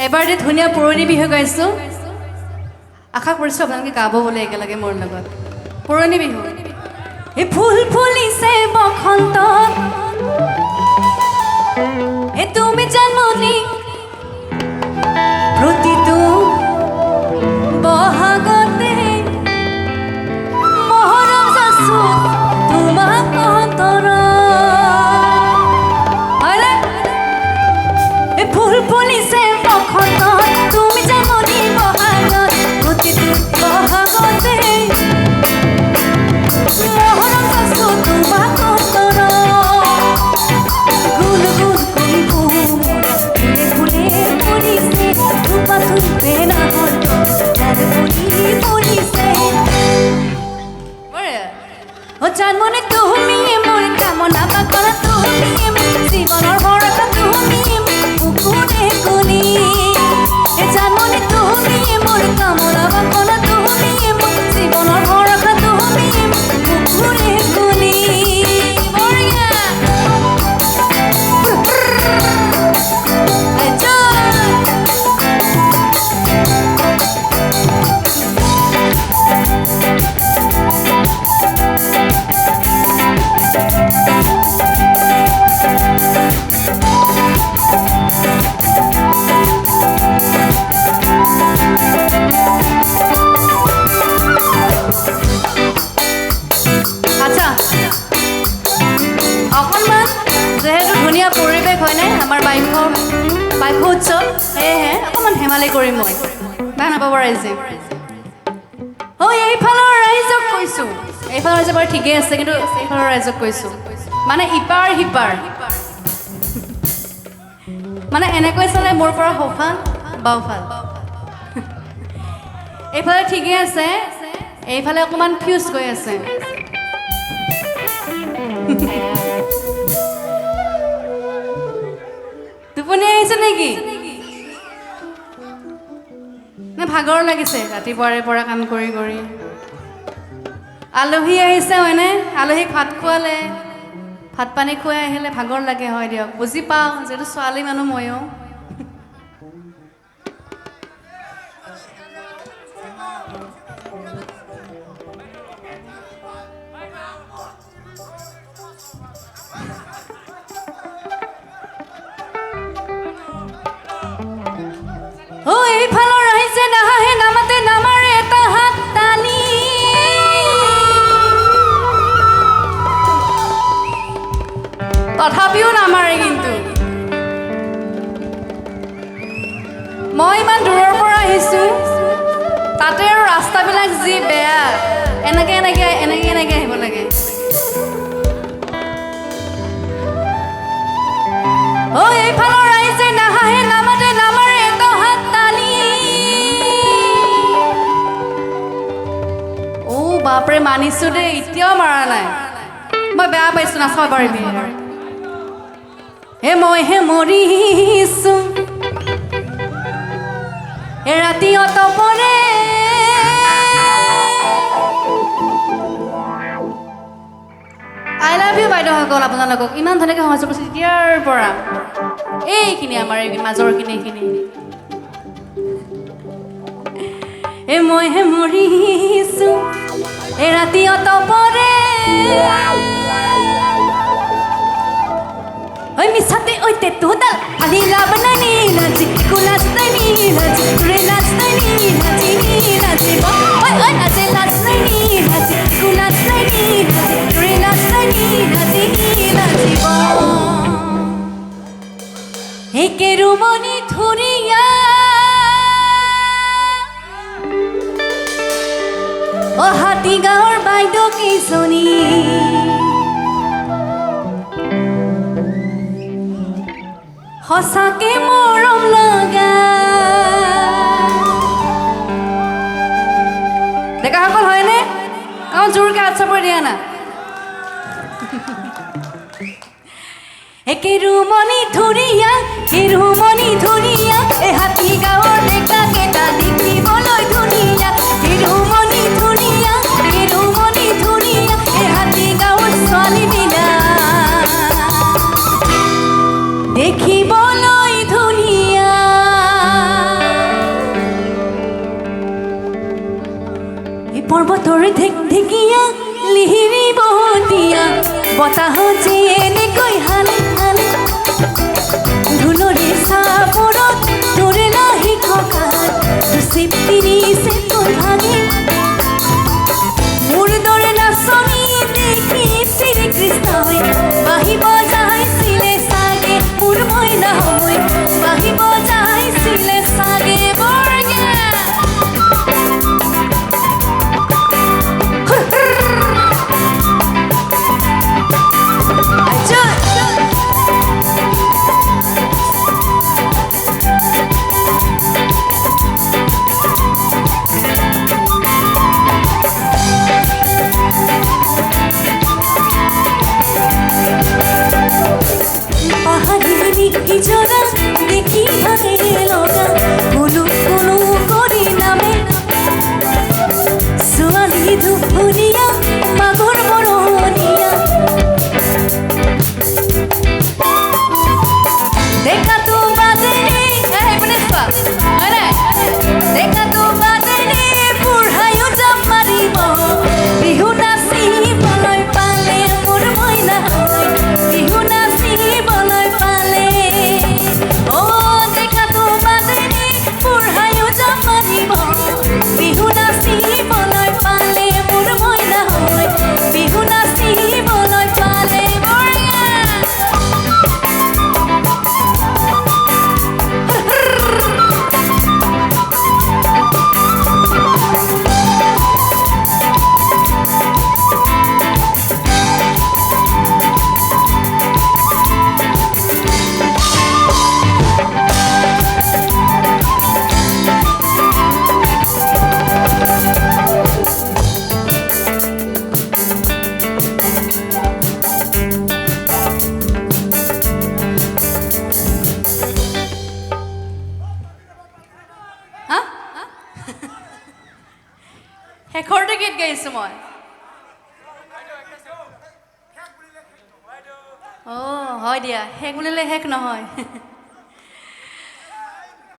এবাৰ যে ধুনীয়া পুৰণি বিহু গাইছোঁ আশা কৰিছোঁ আপোনালোকে গাব বোলে একেলগে মোৰ লগত পুৰণি বিহু এই ফুল ফুলিছে বসন্তত এ তুমি জন্মনি প্ৰতিটো বহাগতে মহৰম যাচো তোমাক অন্তৰত এ ফুল ফুলিছে তুমি জন্মনি বহাগত প্ৰতিটো বহাগতে মহৰম যাচো তোমাক অন্তৰত গুণ গুণ কৰি ফুলে ফুলে পৰিছে ধূপা ধূপে নাহৰ তাৰ পৰি পৰিছে ও জন্মনি তুমি মোৰ কামনা বাকৰা তুমি জীৱনৰ ভৰসা তুমি বুকুৰে গুণি জানমনে তুমি মোৰ কামনা বাকনা তুমি মোৰ জীৱনৰ ভৰসা তুমি বুকুৰে গুণি আমাৰ বাইফ উৎসৱ সেয়েহে অকণমান ধেমালি কৰিম মই বেয়া নাপাব ৰাইজে এইফালৰ ৰাইজক কৈছোঁ এইফালৰ ৰাইজে বাৰু ঠিকেই আছে কিন্তু এইফালৰ ৰাইজক কৈছোঁ মানে ইপাৰ সিপাৰ মানে এনেকৈ চালে মোৰ পৰা সোঁফাল বাওঁফাল এইফালে ঠিকেই আছে এইফালে অকণমান ফিউজ গৈ আছে টোপনি আহিছে নেকি নে ভাগৰ লাগিছে ৰাতিপুৱাৰে পৰা কাম কৰি কৰি আলহী আহিছে হয়নে আলহীক ভাত খোৱালে ভাত পানী খুৱাই আহিলে ভাগৰ লাগে হয় দিয়ক বুজি পাওঁ যিহেতু ছোৱালী মানুহ ময়ো এইফালৰ ৰাইজে নাহে নামাতে নামাৰে এটা হাত টানি তথাপিও নামাৰে কিন্তু মই ইমান দূৰৰ পৰা আহিছোঁ তাতে আৰু ৰাস্তাবিলাক যি বেয়া এনেকে এনেকে এনেকে এনেকে আহিব লাগে এইফালৰ ৰাইজে নাহে নামাতে নামাৰে এটা হাত টানি বাপৰে মানিছোঁ দেই এতিয়াও মাৰা নাই মই বেয়া পাইছোঁ নাচাব পাৰিবি মইহে মৰিছোঁ ৰাতি অতপৰে আই লাভ ইউ বাইদেউসকল আপোনালোকক ইমান ধুনীয়াকৈ সহায় কৰিছোঁ তেতিয়াৰ পৰা এইখিনি আমাৰ এই মাজৰখিনি এইখিনি মইহে মৰিছোঁ ৰাতি অতপৰে মিছাতে ঐতে তোদাল আলি লাভ নানি নাচি কুলাচ নানি নাচি তুৰে নাচ নানি নাচি নাচিব নাচে লাচ নানি নাচি কুলাচ নানি নাচি তুৰে নাচ কেৰুমণি ধুনীয়া হাতী গাঁৱৰ বাইদেউ কেইজনী সঁচাকে মৰম লগা ডেকাসকল হয়নে কাৰণ জোৰকে হাত চাপৰি দিয়া না কেৰুমণি ধুনীয়া এই হাতী গাঁৱৰ ডেকা কেইটা দেখিবলৈ ধুনীয়া কেৰুমণি ধুনীয়া এই হাতী গাঁৱৰ ছোৱালীবিলাক দেখিবলৈ ধুনীয়া এই পৰ্বতৰ ঢেকঢেকীয়া লিহিৰি বহতীয়া বতাহত যে এনেকৈ হালে ধুলৰি চাপৰত তোৰে লাহি কঁকাল দুচিপটি নিছে তোৰ ভাগে মোৰ দৰে নাচনি দেখি শ্ৰীকৃষ্ণই বাঢ়িব যাইছিলে চাগে মোৰ মইনা হৈ বাঢ়িব যাইছিলে চাগে বৰগে ইজনা দেখি ভালে লগা কোনো কৰি নামে ছোৱালী ধুনীয়া মাঘৰ মৰমীয়া দেখাতো বাদেৰে দেখাতো বাদেৰে বুঢ়ায়ো জাপ মাৰিব বিহু নাচিবলৈ পালে মোৰ মইনা বিহু নাচিবলৈ পালে বিহু নাচিবলৈ পালে মোৰ মইনা হৈ বিহু নাচিবলৈ পালে শেষৰটো গীত গাইছোঁ মই হয় দিয়া শেষ বুলিলে শেষ নহয়